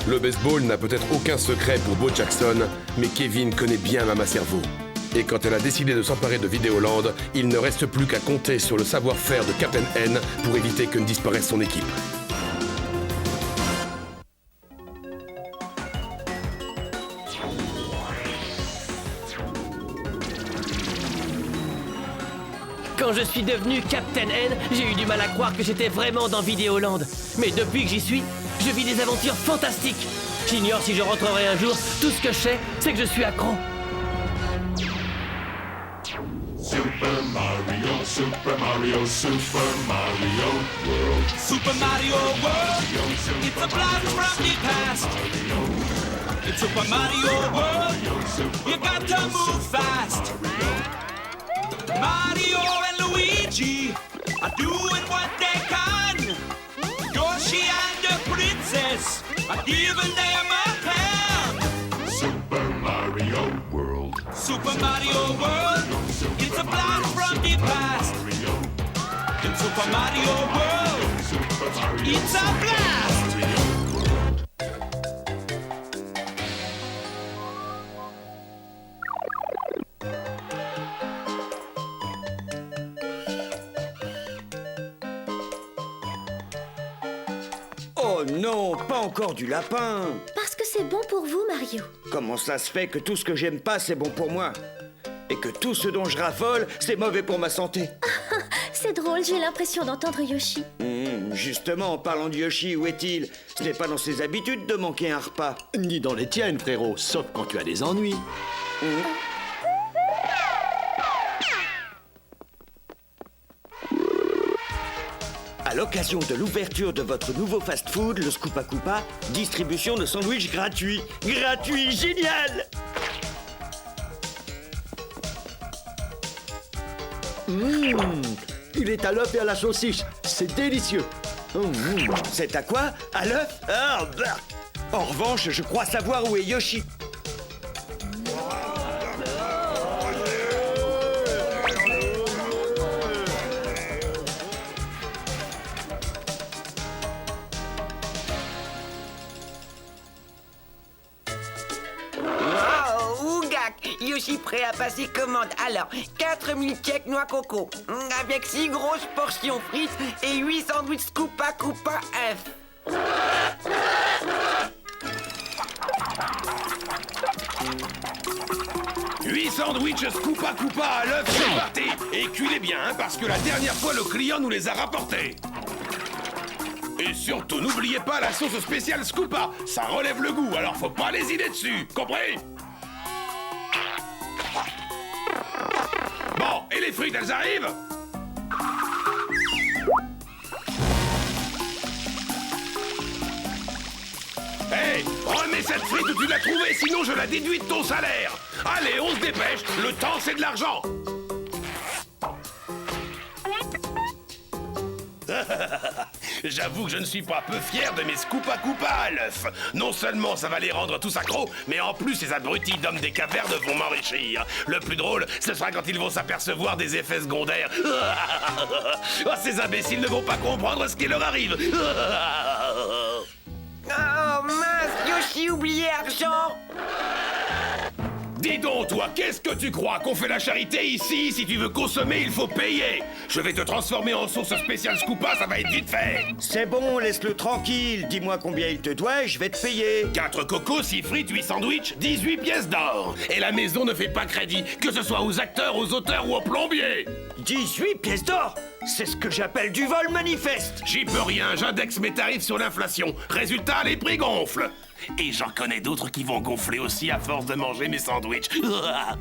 Le baseball n'a peut-être aucun secret pour Bo Jackson, mais Kevin connaît bien Mama Cerveau. Et quand elle a décidé de s'emparer de Vidéoland, il ne reste plus qu'à compter sur le savoir-faire de Captain N pour éviter que ne disparaisse son équipe. Quand je suis devenu Captain N, j'ai eu du mal à croire que j'étais vraiment dans Vidéoland. Mais depuis que j'y suis, je vis des aventures fantastiques. J'ignore si je rentrerai un jour, tout ce que je sais, c'est que je suis accro. Super Mario, Super Mario, Super Mario World. Super Mario World, it's a blast from the past. It's Super Mario World, you got to move fast. Mario and Luigi are doing what they can. Yoshi and the princess are giving them a hand. Super Mario World. Super Mario World, it's a blast from the past. In Super Mario World, it's a blast. Oh non, pas encore du lapin. Parce que c'est bon pour vous, Mario. Comment ça se fait que tout ce que j'aime pas, c'est bon pour moi? Et que tout ce dont je raffole, c'est mauvais pour ma santé? C'est drôle, j'ai l'impression d'entendre Yoshi. Justement, en parlant de Yoshi, où est-il? Ce n'est pas dans ses habitudes de manquer un repas. Ni dans les tiennes, frérot, sauf quand tu as des ennuis. À l'occasion de l'ouverture de votre nouveau fast-food, le Scoopa Koopa, distribution de sandwichs gratuits. Gratuit, génial! Il est à l'œuf et à la saucisse, c'est délicieux. C'est à quoi? À l'œuf? Ah, bah. En revanche, je crois savoir où est Yoshi. Yoshi prêt à passer commande. Alors, 4 milkshakes noix coco, avec 6 grosses portions frites et 8 sandwichs Scoopa Koopa œufs. 8 sandwichs Scoopa Koopa à l'œuf, c'est parti. Et cuis-les bien, hein, parce que la dernière fois, le client nous les a rapportés. Et surtout, n'oubliez pas la sauce spéciale Scoopa. Ça relève le goût, alors faut pas lésiner dessus, compris? Bon, et les frites, elles arrivent? Hey, remets cette frite où tu l'as trouvée, sinon je la déduis de ton salaire. Allez, on se dépêche, le temps c'est de l'argent. J'avoue que je ne suis pas peu fier de mes Scoopa Koopa à l'œuf. Non seulement ça va les rendre tous accros, mais en plus ces abrutis d'hommes des cavernes vont m'enrichir. Le plus drôle, ce sera quand ils vont s'apercevoir des effets secondaires. Oh, ces imbéciles ne vont pas comprendre ce qui leur arrive. Oh mince, Yoshi oublié argent. Dis donc, toi, qu'est-ce que tu crois? Qu'on fait la charité ici? Si tu veux consommer, il faut payer. Je vais te transformer en sauce spéciale Scoopa, ça va être vite fait. C'est bon, laisse-le tranquille. Dis-moi combien il te doit et je vais te payer. 4 cocos, 6 frites, 8 sandwichs, 18 pièces d'or. Et la maison ne fait pas crédit, que ce soit aux acteurs, aux auteurs ou aux plombiers. 18 pièces d'or? C'est ce que j'appelle du vol manifeste. J'y peux rien, j'indexe mes tarifs sur l'inflation. Résultat, les prix gonflent. Et j'en connais d'autres qui vont gonfler aussi à force de manger mes sandwichs.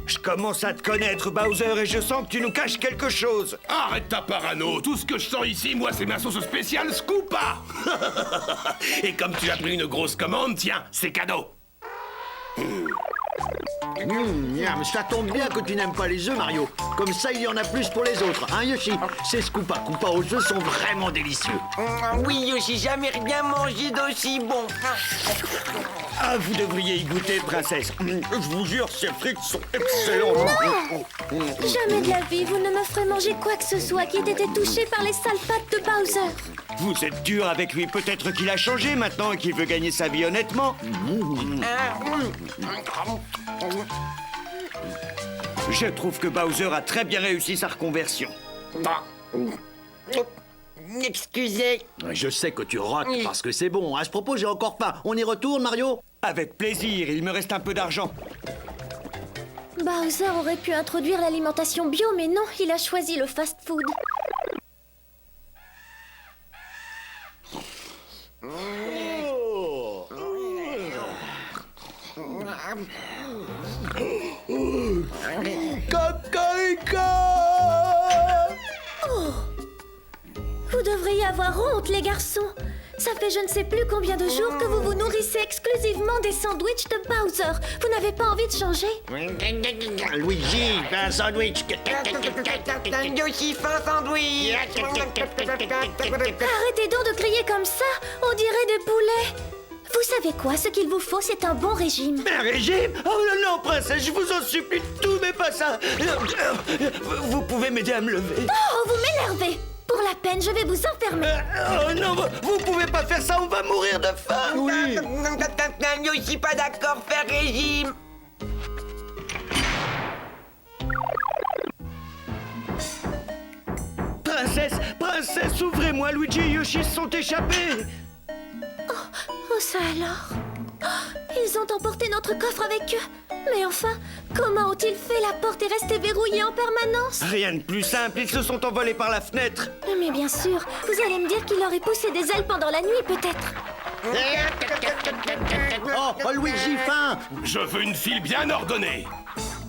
Je commence à te connaître, Bowser, et je sens que tu nous caches quelque chose. Arrête ta parano. Tout ce que je sens ici, moi, c'est ma sauce spéciale Scoopa. Et comme tu as pris une grosse commande, tiens, c'est cadeau. Miam, ça tombe bien que tu n'aimes pas les œufs, Mario. Comme ça, il y en a plus pour les autres, hein, Yoshi? Ces Scoopa Koopa aux œufs sont vraiment délicieux. Oui, Yoshi, jamais rien mangé d'aussi bon. Ah, vous devriez y goûter, princesse. Je vous jure, ces frites sont excellentes. Jamais de la vie, vous ne me ferez manger quoi que ce soit qui ait été touché par les sales pattes de Bowser. Vous êtes dur avec lui. Peut-être qu'il a changé maintenant et qu'il veut gagner sa vie honnêtement. Je trouve que Bowser a très bien réussi sa reconversion. Excusez. Je sais que tu rotes parce que c'est bon. À ce propos, j'ai encore faim. On y retourne, Mario? Avec plaisir, il me reste un peu d'argent. Bowser aurait pu introduire l'alimentation bio, mais non, il a choisi le fast-food. Vous devriez avoir honte, les garçons. Ça fait je ne sais plus combien de jours que vous vous nourrissez exclusivement des sandwichs de Bowser. Vous n'avez pas envie de changer? Luigi, fais un sandwich. Yoshi, fais un sandwich. Arrêtez donc de crier comme ça. On dirait des poulets. Vous savez quoi? Ce qu'il vous faut, c'est un bon régime. Un régime? Oh non, princesse, je vous en supplie, tout mais pas ça. Vous pouvez m'aider à me lever? Oh, vous m'énervez. Pour la peine, je vais vous enfermer. Oh non, vous pouvez pas faire ça, on va mourir de faim. Oui. Yoshi, pas d'accord, faire régime. Princesse, ouvrez-moi, Luigi et Yoshi se sont échappés. Oh, ça alors? Oh, ils ont emporté notre coffre avec eux. Mais enfin, comment ont-ils fait? La porte est restée verrouillée en permanence. Rien de plus simple, ils se sont envolés par la fenêtre. Mais bien sûr, vous allez me dire qu'il aurait poussé des ailes pendant la nuit, peut-être. Oh, Luigi, faim. Je veux une file bien ordonnée.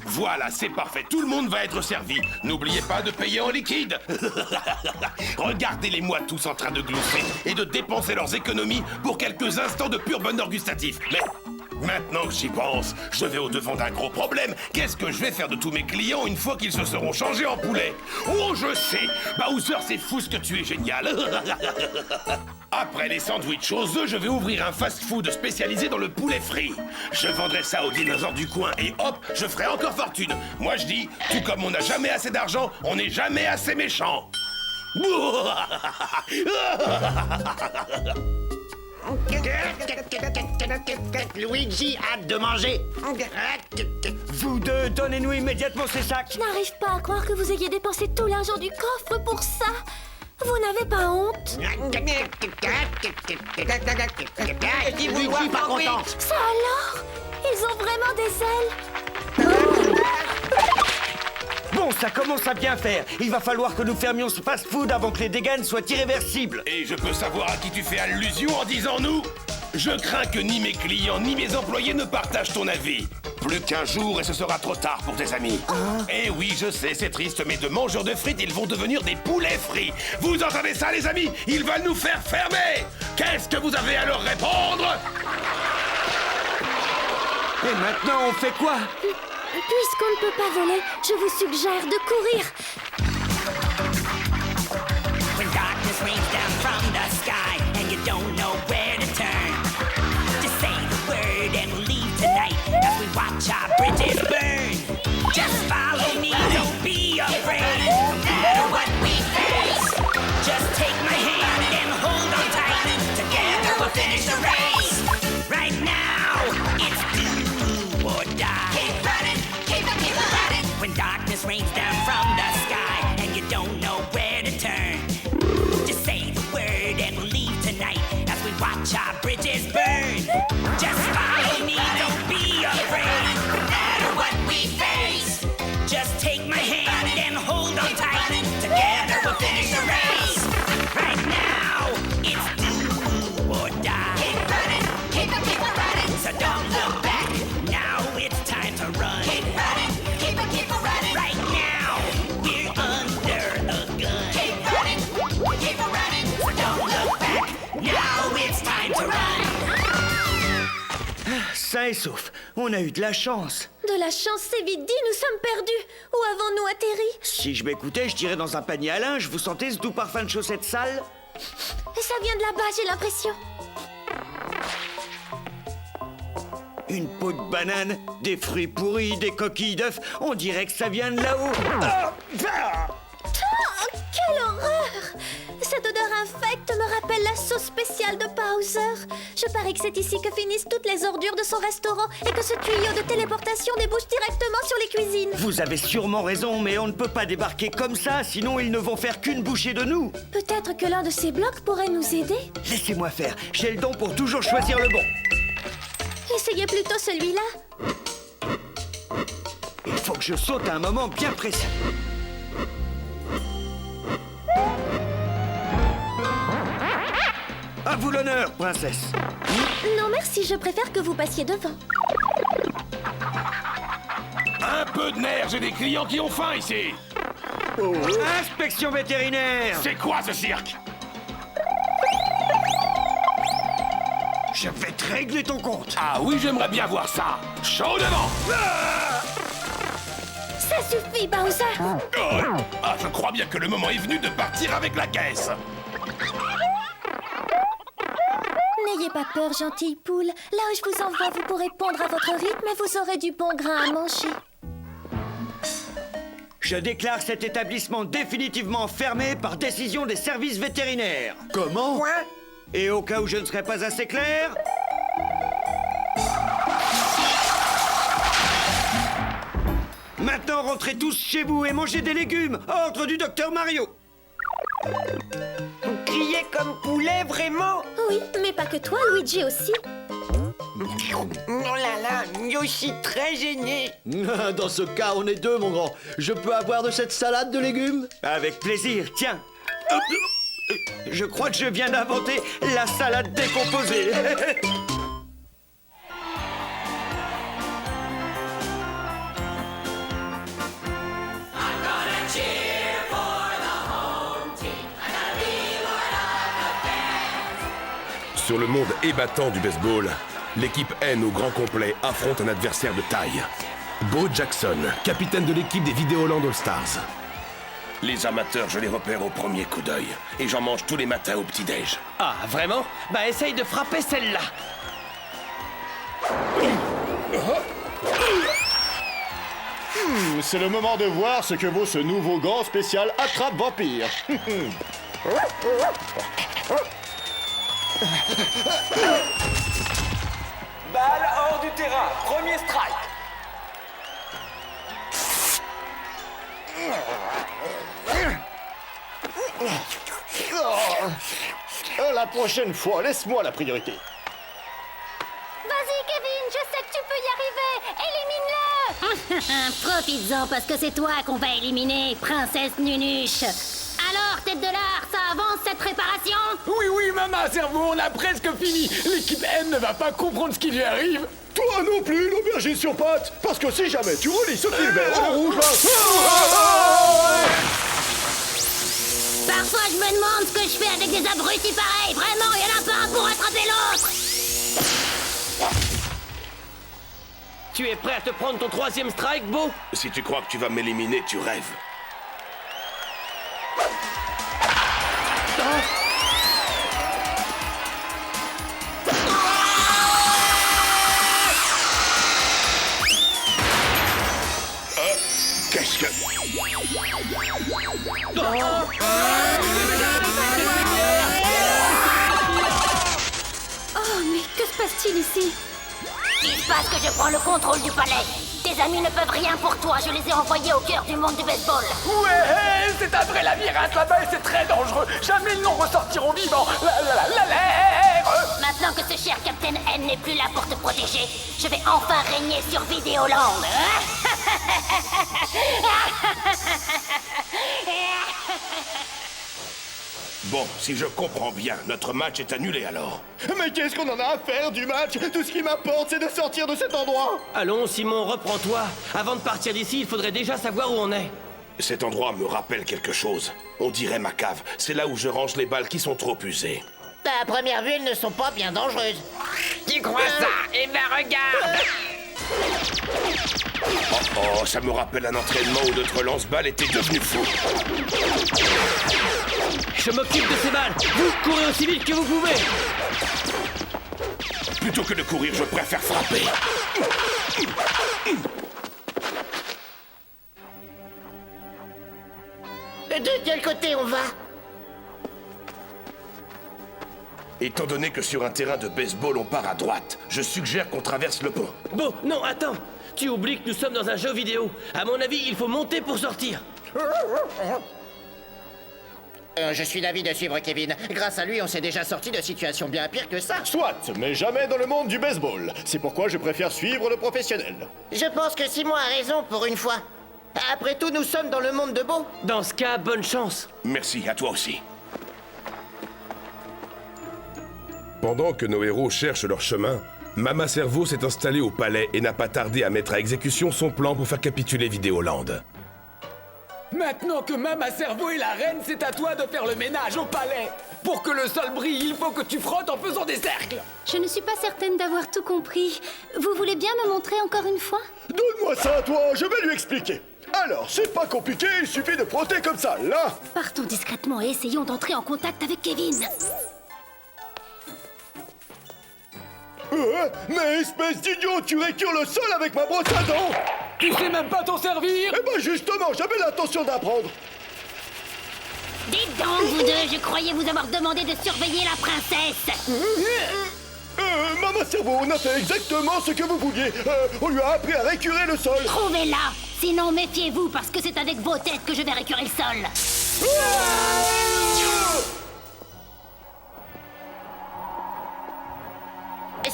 Voilà, c'est parfait. Tout le monde va être servi. N'oubliez pas de payer en liquide. Regardez-les-moi tous en train de glousser et de dépenser leurs économies pour quelques instants de pur bonheur gustatif. Mais maintenant que j'y pense, je vais au-devant d'un gros problème. Qu'est-ce que je vais faire de tous mes clients une fois qu'ils se seront changés en poulet? Oh, je sais. Bowser, c'est fou ce que tu es génial. Après les sandwichs aux œufs, je vais ouvrir un fast-food spécialisé dans le poulet frit. Je vendrai ça aux dinosaures du coin et hop, je ferai encore fortune. Moi je dis, tout comme on n'a jamais assez d'argent, on n'est jamais assez méchant. Luigi, hâte de manger. Vous deux, donnez-nous immédiatement ces sacs. Je n'arrive pas à croire que vous ayez dépensé tout l'argent du coffre pour ça. Vous n'avez pas honte? Luigi, pas content. Ça alors? Ils ont vraiment des ailes? Bon, ça commence à bien faire. Il va falloir que nous fermions ce fast-food avant que les dégâts soient irréversibles. Et je peux savoir à qui tu fais allusion en disant nous? Je crains que ni mes clients ni mes employés ne partagent ton avis. Plus qu'un jour et ce sera trop tard pour tes amis. Eh oui, je sais, c'est triste, mais de mangeurs de frites, ils vont devenir des poulets frits. Vous entendez ça, les amis? Ils veulent nous faire fermer. Qu'est-ce que vous avez à leur répondre? Et maintenant, on fait quoi? Puisqu'on ne peut pas voler, je vous suggère de courir. When darkness rains down from the sky and you don't know where to turn, just say the word and we'll leave tonight as we watch our bridges burn. Just follow me, don't be afraid, no matter what we face. Just take my hand and hold on tight. Together we'll finish the race. Right now, it's do or die. Keep running, keep running. When darkness rains down from the sky and you don't know where to turn, just say the word and we'll leave tonight as we watch our bridges burn. Just follow me, don't be afraid, no matter what we face. Just take my hand and hold on tight. Together we'll finish the race. Right now, it's do or die. Keep running, keep running. So don't look back. Now it's time to run. Keep running, keep running. Right now, we're under a gun. Keep running, so don't look back. Now it's time to run. Sain et sauf, on a eu de la chance. De la chance, c'est vite dit, nous sommes perdus. Où avons-nous atterri? Si je m'écoutais, je tirais dans un panier à linge. Vous sentez ce doux parfum de chaussettes sales? Et ça vient de là-bas, j'ai l'impression. Une peau de banane, des fruits pourris, des coquilles d'œufs, on dirait que ça vient de là-haut. Oh, quelle horreur! Cette odeur infecte me rappelle la sauce spéciale de Bowser. Je parie que c'est ici que finissent toutes les ordures de son restaurant et que ce tuyau de téléportation débouche directement sur les cuisines. Vous avez sûrement raison, mais on ne peut pas débarquer comme ça, sinon ils ne vont faire qu'une bouchée de nous. Peut-être que l'un de ces blocs pourrait nous aider? Laissez-moi faire, j'ai le don pour toujours choisir le bon. Essayez plutôt celui-là. Il faut que je saute à un moment bien précis. À vous l'honneur, princesse. Non merci, je préfère que vous passiez devant. Un peu de nerfs, j'ai des clients qui ont faim ici. Inspection vétérinaire. C'est quoi ce cirque? Je vais te régler ton compte. Ah oui, j'aimerais bien voir ça. Chaud devant. Ça suffit, Bowser. Ah, je crois bien que le moment est venu de partir avec la caisse. N'ayez pas peur, gentille poule. Là où je vous envoie, vous pourrez pondre à votre rythme et vous aurez du bon grain à manger. Je déclare cet établissement définitivement fermé par décision des services vétérinaires. Comment? Quoi? Et au cas où je ne serais pas assez clair... Maintenant, rentrez tous chez vous et mangez des légumes. Ordre du docteur Mario. Vous criez comme poulet, vraiment? Oui, mais pas que toi, Luigi aussi. Oh là là, Yoshi très gêné. Dans ce cas, on est deux, mon grand. Je peux avoir de cette salade de légumes? Avec plaisir, tiens. Je crois que je viens d'inventer la salade décomposée. Sur le monde ébattant du baseball, l'équipe N au grand complet affronte un adversaire de taille. Bo Jackson, capitaine de l'équipe des Videoland All-Stars. Les amateurs, je les repère au premier coup d'œil. Et j'en mange tous les matins au petit-déj. Ah, vraiment? Bah essaye de frapper celle-là. C'est le moment de voir ce que vaut ce nouveau gant spécial attrape-vampire. Balle hors du terrain, premier strike. La prochaine fois, laisse-moi la priorité. Vas-y, Kevin, je sais que tu peux y arriver. Élimine-le. Profites-en parce que c'est toi qu'on va éliminer, princesse Nunuche. Alors, tête de l'art, ça avance cette réparation? Oui, maman, cerveau, on a presque fini. L'équipe N ne va pas comprendre ce qui lui arrive. Toi non plus, l'aubergine sur pattes. Parce que si jamais tu relis ce fil vert en rouge, Parfois, je me demande ce que je fais avec des abrutis pareils. Vraiment, il y en a pas un pour attraper l'autre. Tu es prêt à te prendre ton troisième strike, Bo? Si tu crois que tu vas m'éliminer, tu rêves. Qu'est-ce que... Oh, mais que se passe-t-il ici? Il se passe que je prends le contrôle du palais. Tes amis ne peuvent rien pour toi. Je les ai envoyés au cœur du monde du baseball. Ouais, c'est un vrai labyrinthe là-bas et c'est très dangereux. Jamais ils n'en ressortiront vivants. Maintenant que ce cher Captain N n'est plus là pour te protéger, je vais enfin régner sur Videoland. Bon, si je comprends bien, notre match est annulé alors. Mais qu'est-ce qu'on en a à faire du match? Tout ce qui m'importe, c'est de sortir de cet endroit. Allons, Simon, reprends-toi. Avant de partir d'ici, il faudrait déjà savoir où on est. Cet endroit me rappelle quelque chose. On dirait ma cave. C'est là où je range les balles qui sont trop usées. À première vue, elles ne sont pas bien dangereuses. Tu crois ça? Eh ben regarde. Oh, ça me rappelle un entraînement où notre lance-balle était devenu fou. Je m'occupe de ces balles. Vous courez aussi vite que vous pouvez. Plutôt que de courir, je préfère frapper. De quel côté on va? Étant donné que sur un terrain de baseball on part à droite, je suggère qu'on traverse le pont. Bon, non, attends. Tu oublies que nous sommes dans un jeu vidéo. À mon avis, il faut monter pour sortir. Je suis d'avis de suivre Kevin. Grâce à lui, on s'est déjà sorti de situations bien pires que ça. Soit, mais jamais dans le monde du baseball. C'est pourquoi je préfère suivre le professionnel. Je pense que Simon a raison pour une fois. Après tout, nous sommes dans le monde de Beau. Dans ce cas, bonne chance. Merci, à toi aussi. Pendant que nos héros cherchent leur chemin, Mama Cerveau s'est installée au palais et n'a pas tardé à mettre à exécution son plan pour faire capituler Vidéoland. Maintenant que Mama Cerveau est la reine, c'est à toi de faire le ménage au palais. Pour que le sol brille, il faut que tu frottes en faisant des cercles. Je ne suis pas certaine d'avoir tout compris. Vous voulez bien me montrer encore une fois? Donne-moi ça à toi, je vais lui expliquer. Alors, c'est pas compliqué, il suffit de frotter comme ça, là. Partons discrètement et essayons d'entrer en contact avec Kevin. Mais espèce d'idiot, tu récures le sol avec ma brosse à dents. Tu sais même pas t'en servir. Eh ben justement, j'avais l'intention d'apprendre. Dites donc, vous deux, je croyais vous avoir demandé de surveiller la princesse. Maman Cerveau, on a fait exactement ce que vous vouliez. On lui a appris à récurer le sol. Trouvez-la. Sinon, méfiez-vous, parce que c'est avec vos têtes que je vais récurer le sol.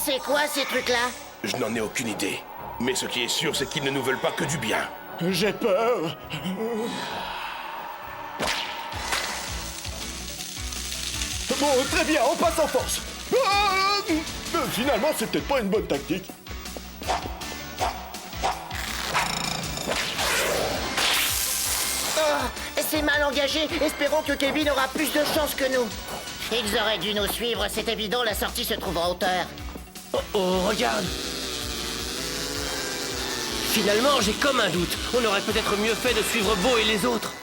C'est quoi ces trucs-là? Je n'en ai aucune idée. Mais ce qui est sûr, c'est qu'ils ne nous veulent pas que du bien. J'ai peur. Bon, très bien, on passe en force. Finalement, c'est peut-être pas une bonne tactique. C'est mal engagé. Espérons que Kevin aura plus de chance que nous. Ils auraient dû nous suivre, c'est évident, la sortie se trouve en hauteur. Oh, regarde. Finalement, j'ai comme un doute. On aurait peut-être mieux fait de suivre Beau et les autres.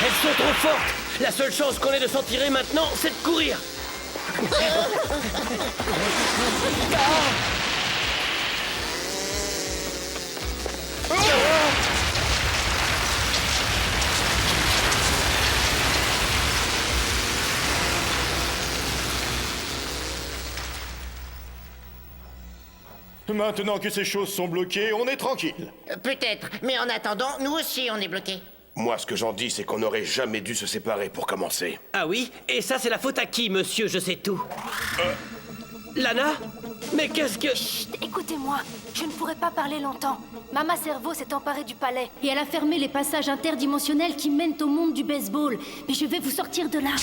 Elles sont trop fortes. La seule chance qu'on ait de s'en tirer maintenant, c'est de courir. Maintenant que ces choses sont bloquées, on est tranquille. Peut-être, mais en attendant, nous aussi on est bloqués. Moi, ce que j'en dis, c'est qu'on n'aurait jamais dû se séparer pour commencer. Ah oui? Et ça, c'est la faute à qui, monsieur Je sais tout? Lana? Mais qu'est-ce que... Chut, écoutez-moi. Je ne pourrai pas parler longtemps. Mama Cerveau s'est emparée du palais. Et elle a fermé les passages interdimensionnels qui mènent au monde du baseball. Mais je vais vous sortir de là.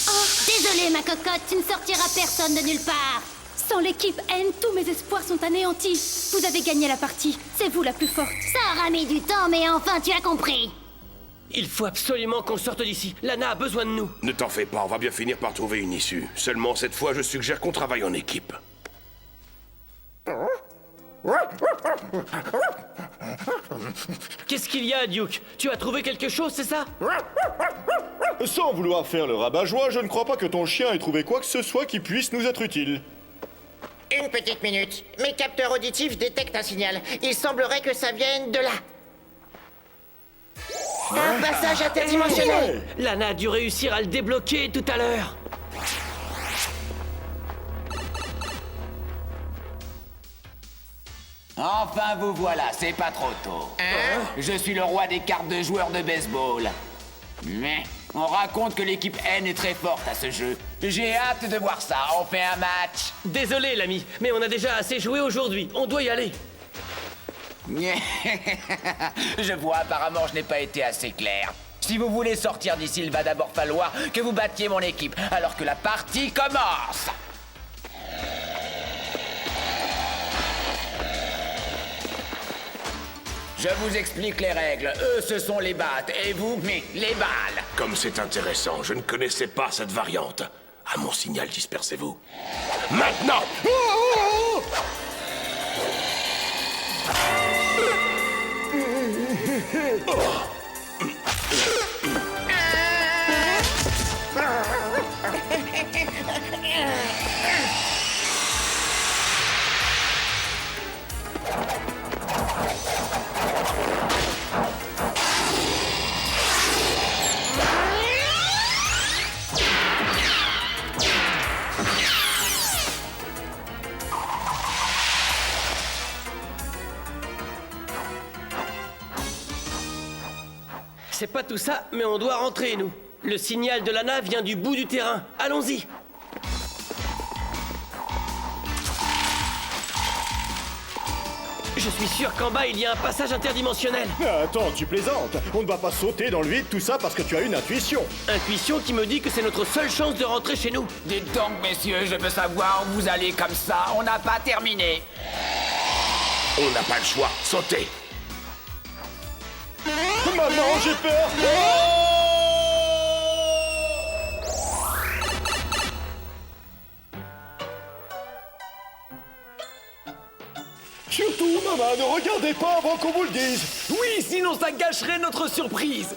Oh, désolée, ma cocotte, tu ne sortiras personne de nulle part. Sans l'équipe N, tous mes espoirs sont anéantis. Vous avez gagné la partie. C'est vous la plus forte. Ça aura mis du temps, mais enfin, tu as compris. Il faut absolument qu'on sorte d'ici. Lana a besoin de nous. Ne t'en fais pas, on va bien finir par trouver une issue. Seulement, cette fois, je suggère qu'on travaille en équipe. Qu'est-ce qu'il y a, Duke? Tu as trouvé quelque chose, c'est ça? Sans vouloir faire le rabat-joie, je ne crois pas que ton chien ait trouvé quoi que ce soit qui puisse nous être utile. Une petite minute. Mes capteurs auditifs détectent un signal. Il semblerait que ça vienne de là. Un passage interdimensionnel. Lana a dû réussir à le débloquer tout à l'heure. Enfin vous voilà, c'est pas trop tôt. Je suis le roi des cartes de joueurs de baseball. Mais on raconte que l'équipe N est très forte à ce jeu. J'ai hâte de voir ça, on fait un match. Désolé l'ami, mais on a déjà assez joué aujourd'hui, on doit y aller. Je vois, apparemment je n'ai pas été assez clair. Si vous voulez sortir d'ici, il va d'abord falloir que vous battiez mon équipe, alors que la partie commence. Je vous explique les règles. Eux, ce sont les battes, et vous, mais les balles. Comme c'est intéressant, je ne connaissais pas cette variante. À mon signal, dispersez-vous. Maintenant! C'est pas tout ça, mais on doit rentrer, nous. Le signal de Lana vient du bout du terrain. Allons-y. Je suis sûr qu'en bas, il y a un passage interdimensionnel. Mais attends, tu plaisantes. On ne va pas sauter dans le vide, tout ça parce que tu as une intuition. Intuition qui me dit que c'est notre seule chance de rentrer chez nous. Dites donc, messieurs, je veux savoir où vous allez comme ça. On n'a pas terminé. On n'a pas le choix. Sautez. Maman, j'ai peur. Surtout, maman, ne regardez pas avant qu'on vous le dise. Oui, sinon ça gâcherait notre surprise.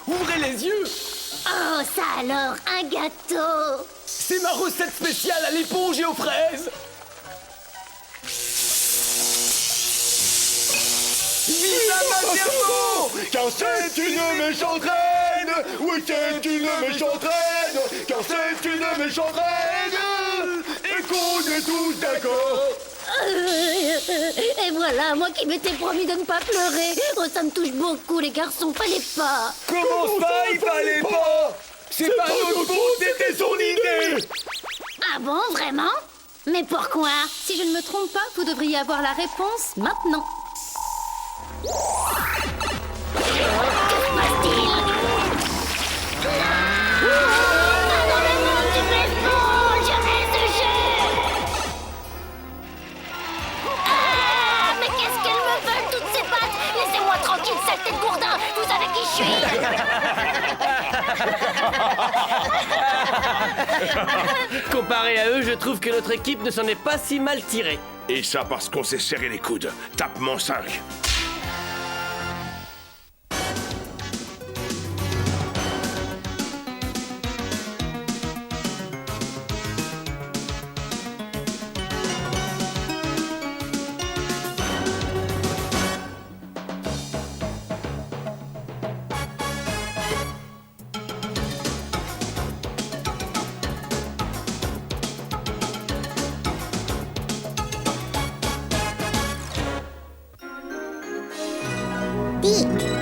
Ouvrez les yeux. Oh, ça alors, un gâteau. C'est ma recette spéciale à l'éponge et aux fraises. Vive ma cerveau! Car c'est une méchante reine. Oui, c'est une méchante reine. Car c'est une méchante reine. Et qu'on est tous d'accord. Et voilà, moi qui m'étais promis de ne pas pleurer. Oh, ça me touche beaucoup, les garçons, fallait pas. Comment ça, il fallait pas? C'est pas notre faute, c'était son idée. Ah bon, vraiment? Mais pourquoi? Si je ne me trompe pas, vous devriez avoir la réponse maintenant. Que se passe-t-il? Pas dans le monde du baseball, je reste ce jeu. Ah, mais qu'est-ce qu'elles me veulent, toutes ces pattes? Laissez-moi tranquille, saleté de gourdin. Vous savez qui je suis. Comparé à eux, je trouve que notre équipe ne s'en est pas si mal tirée. Et ça parce qu'on s'est serré les coudes. Tapement 5. Dick.